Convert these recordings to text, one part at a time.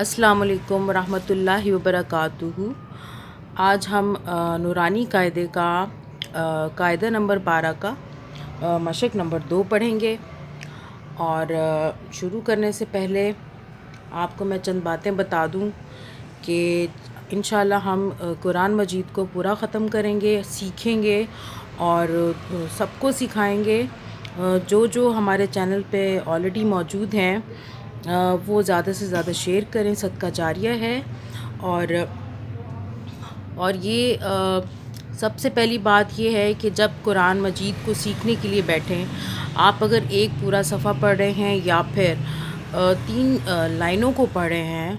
अस्सलाम वालेकुम रहमतुल्लाहि व बरकातुहू। आज हम नूरानी कायदे का कायदा नंबर 12 का मशक नंबर 2 पढ़ेंगे। और शुरू करने से पहले आपको मैं चंद बातें बता दूं कि इंशाल्लाह हम कुरान मजीद को पूरा ख़त्म करेंगे, सीखेंगे और सबको सिखाएंगे। जो जो हमारे चैनल पे ऑलरेडी मौजूद हैं वो ज़्यादा से ज़्यादा शेयर करें, सदका जारिया है। और ये सबसे पहली बात ये है कि जब कुरान मजीद को सीखने के लिए बैठें, आप अगर एक पूरा सफ़ा पढ़ रहे हैं या फिर 3 लाइनों को पढ़ रहे हैं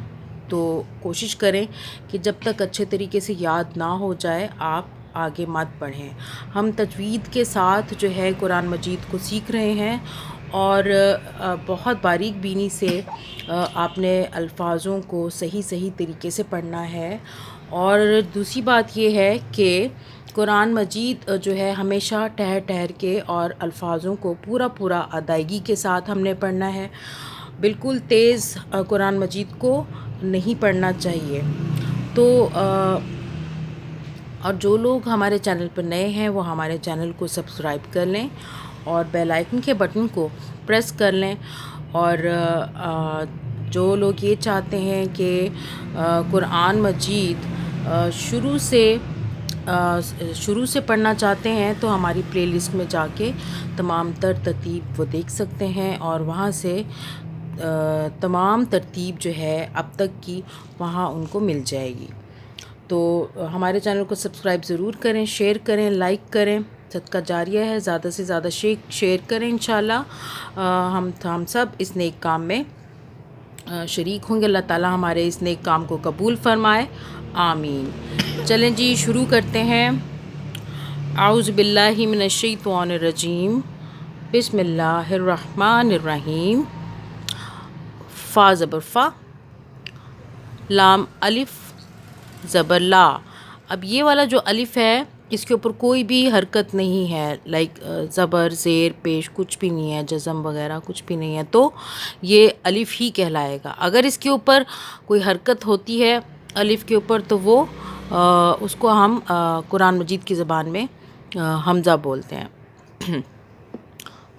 तो कोशिश करें कि जब तक अच्छे तरीके से याद ना हो जाए आप आगे मत बढ़ें। हम तजवीद के साथ जो है कुरान मजीद को सीख रहे हैं और बहुत बारीक बीनी से आपने अल्फाज़ों को सही सही तरीके से पढ़ना है। और दूसरी बात ये है कि कुरान मजीद जो है हमेशा ठहर ठहर के और अल्फाज़ों को पूरा पूरा अदायगी के साथ हमने पढ़ना है। बिल्कुल तेज़ कुरान मजीद को नहीं पढ़ना चाहिए। तो और जो लोग हमारे चैनल पर नए हैं वो हमारे चैनल को सब्सक्राइब कर लें और बेल आइकन के बटन को प्रेस कर लें। और जो लोग ये चाहते हैं कि कुरान मजीद शुरू से पढ़ना चाहते हैं तो हमारी प्लेलिस्ट में जाके तमाम तरतीब वो देख सकते हैं और वहाँ से तमाम तरतीब जो है अब तक की वहाँ उनको मिल जाएगी। तो हमारे चैनल को सब्सक्राइब ज़रूर करें, शेयर करें, लाइक करें, सदका जारिया है। ज़्यादा से ज़्यादा शेयर करें। इंशाल्लाह हम सब इस नेक काम में शरीक होंगे। अल्लाह ताला हमारे इस नेक काम को कबूल फरमाए, आमीन। चलें जी, शुरू करते हैं। आऊज़ु बिल्लाहि मिनश शैतानिर रजीम, बिस्मिल्लाहिर रहमानिर रहीम। फ़ा ज़बर फ़ा, लाम अलिफ़ ज़बर ला। अब ये वाला जो अलिफ़ है इसके ऊपर कोई भी हरकत नहीं है, लाइक ज़बर ज़ेर पेश कुछ भी नहीं है, जज़म वगैरह कुछ भी नहीं है, तो ये अलिफ़ ही कहलाएगा। अगर इसके ऊपर कोई हरकत होती है अलिफ़ के ऊपर तो वो उसको हम कुरान मजीद की ज़बान में हमज़ा बोलते हैं।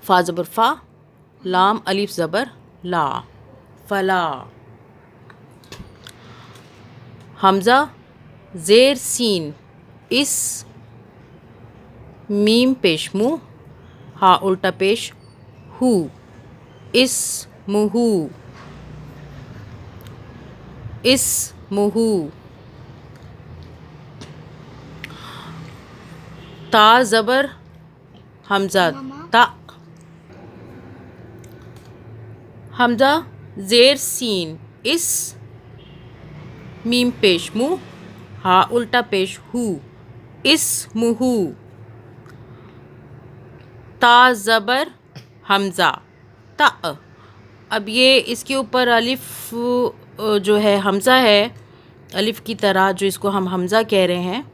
फ़ा ज़बर फ़ा, लाम अलिफ़ ज़बर ला, फ़ला। हमज़ा ज़ेर सीन इस, मीम पेश मुँह, हा उल्टा पेश हु, इस मुहू, इस मुहू। ता ज़बर हमज़ा ता, हमज़ा ज़ेर सीन इस, मीम पेश मुँह, हा उल्टा पेश हु, इस मुहू। ता ज़बर हमज़ा ता। अब ये इसके ऊपर अलिफ़ जो है हमज़ा है, अलिफ़ की तरह जो इसको हम हमज़ा कह रहे हैं,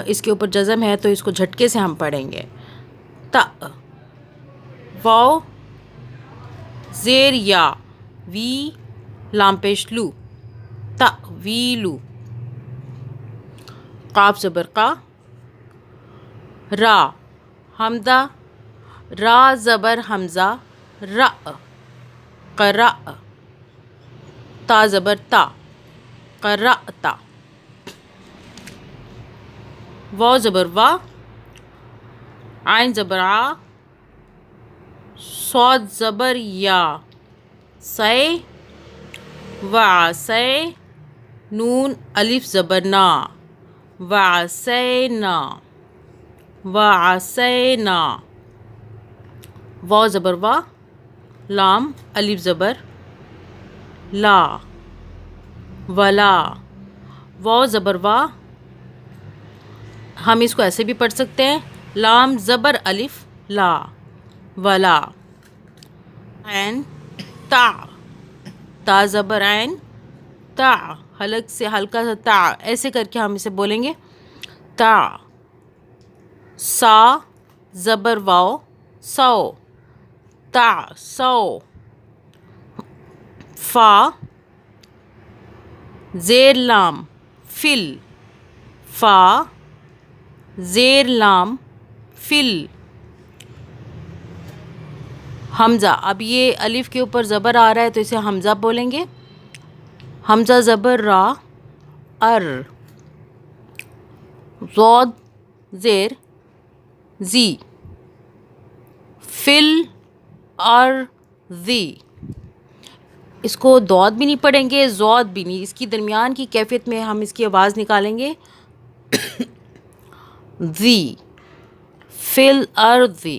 इसके ऊपर जज़म है तो इसको झटके से हम पढ़ेंगे। ता, वाव ज़ेर या, वी लाम पेश लू, ता वी लू। काफ ज़बर का, रा हमदा, रा ज़बर हमज़ा रा, क़रा। ता ज़बर ता, क़रअता। वाव ज़बर वा, आइन ज़बर आ, सौद ज़बर या, सै वा सै, नून अलिफ़ ज़बर ना, वासैना, वासैना। वाव ज़बर वा, लाम अलिफ़ ज़बर ला, वला। वाव ज़बर वा, हम इसको ऐसे भी पढ़ सकते हैं, लाम ज़बर अलिफ़ ला, वला। ऐन ता, ता ज़बर ऐन ता, हलक से हल्का सा ता ऐसे करके हम इसे बोलेंगे, ता। सा ज़बर वाओ सौ, ता सौ। फ़ा زیر لام فل، فا زیر لام فل. حمزہ، اب یہ الف کے اوپر زبر آ رہا ہے تو اسے حمزہ بولیں گے. حمزہ زبر را، ار. ضاد زیر زی، فل ار زی. اس کو دود بھی نہیں پڑھیں گے، زود بھی نہیں. اس کی درمیان کی کیفیت میں ہم اس کی آواز نکالیں گے. زی، فل ارضی.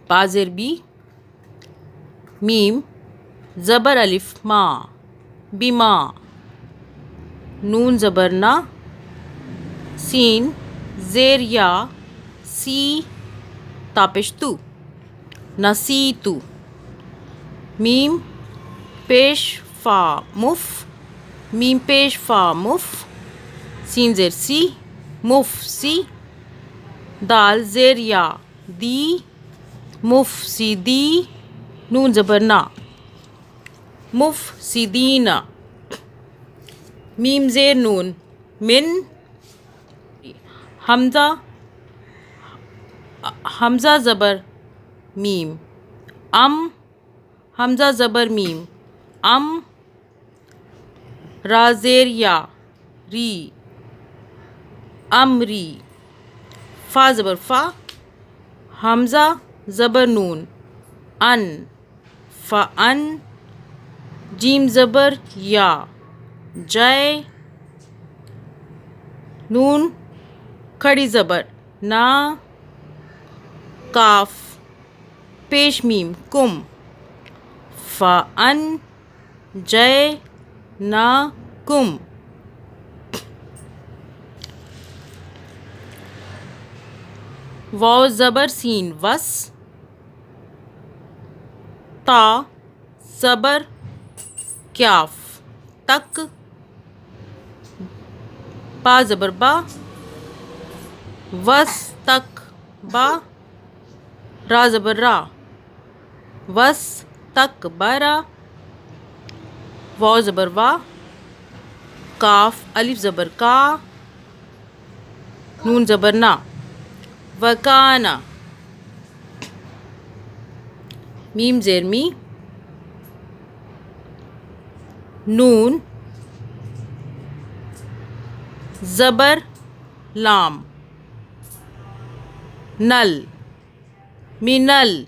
با زیر بی، میم زبر الف ما، بیما. نون زبر نا، سین زیر یا، سی تاپش تو، نسیتو. میم پیش فا مف، میم پیش فا مف. سین زیر سی، مف سی. دال زیر یا، دی مف سی دی. نون زبر نا، مف سی دینا. میم زیر نون، من. حمزہ، حمزہ زبر میم، ام. حمزہ زبر میم، ام. را زیر یا، ری امری. فا زبر فا. حمزہ زبر نون، ان. فان. جیم زبر یا، جائے. نون کھڑی زبر نا، کاف پیش میم کم. فان جائے نا کم. واو زبر سین وس، تا زبر کیاف تک. با زبر با، وس تک با. را زبر را، وس تک برا. واو زبر وا، کاف الف زبر کا. نون زبر نا، وکانا. میم زیر می، نون زبر لام، نل منل.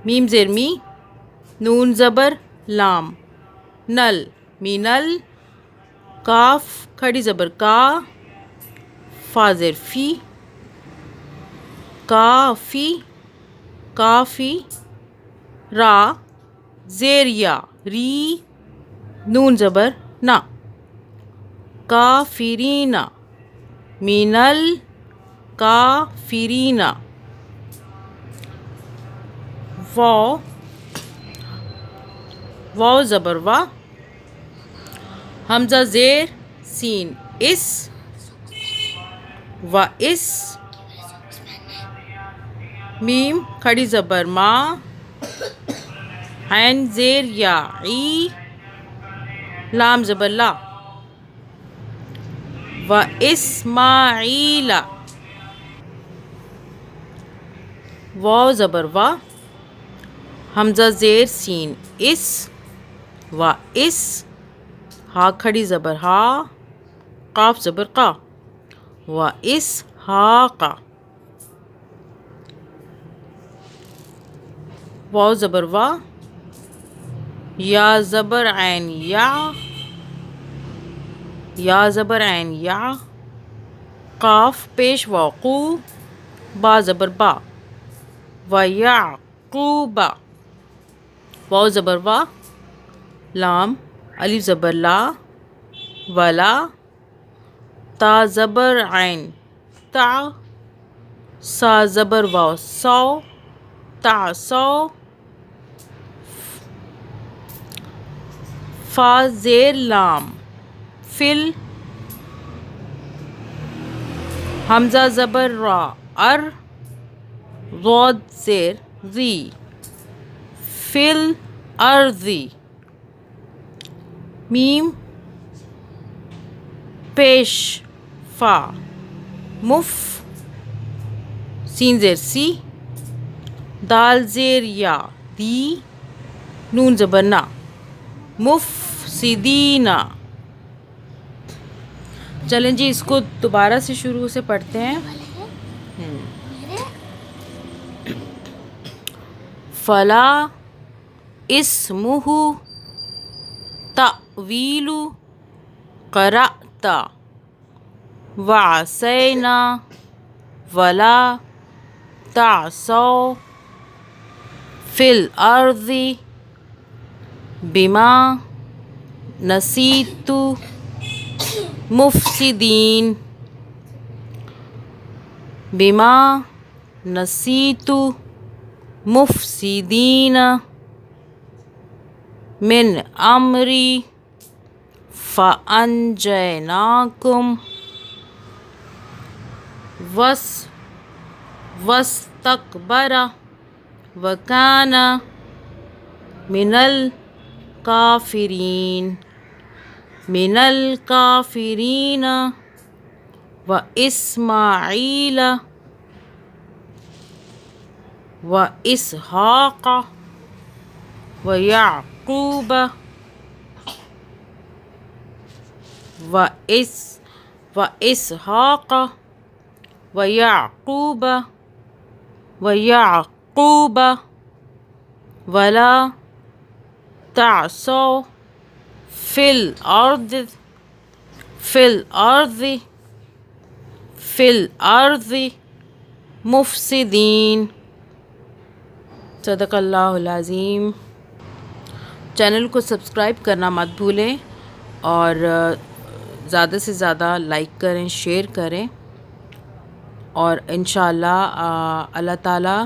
میم زیر می، نون زبر لام، نل منل. کاف کھڑی زبر کا. فا زیر فی، کافی کافی. را زیر یا، ری. نون زبر نا، کافرینا. مینل کافرینا. واو، واو زبر وا. حمزہ زیر سین اس، و اس. میم کھڑی زبر ما، عین زیر یا، ای. لام زبر لا، و اسماعیل. واو زبر وا. حمزہ زیر سین اس، و اس. ہا کھڑی زبر ہا، قاف زبر قا، و اس ہا قا. واو زبر وا. یا زبر عین یا، یا زبر عین یا. قاف پیش واو قو. با زبر با، و یعقوبا. واو زبر وا. لام الف زبر لا، ولا. تا زبر عین تا. سا زبر واو سو، تعصو. فا زیر لام، فل. حمزہ زبر را، ار. ضاد زیر زی، فل ارضی. میم پیش فا مف سین زیر سی دال زیر یا دی نون زبر نا مفسدینا. چلیں جی اس کو دوبارہ سے شروع سے پڑھتے ہیں. فلا اسمہ تأویل قرأت وعصینا ولا تعصوا فی الارض بما نسیت مفسدین. بما نسیت مفسدین من امری فانجیناکم واستکبر وکان من الکافرین. من الکافرین و اسماعیل و اسحاق و یعقوب و اسحاق و یعقوب ولا تعصوا فی الارض مفسدین. صدق اللہ العظیم. چینل کو سبسکرائب کرنا مت بھولیں اور زیادہ سے زیادہ لائک کریں، شیئر کریں، اور انشاءاللہ اللہ تعالیٰ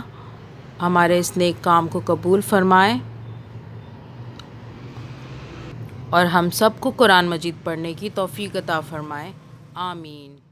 ہمارے اس نیک کام کو قبول فرمائے اور ہم سب کو قرآن مجید پڑھنے کی توفیق عطا فرمائے. آمین.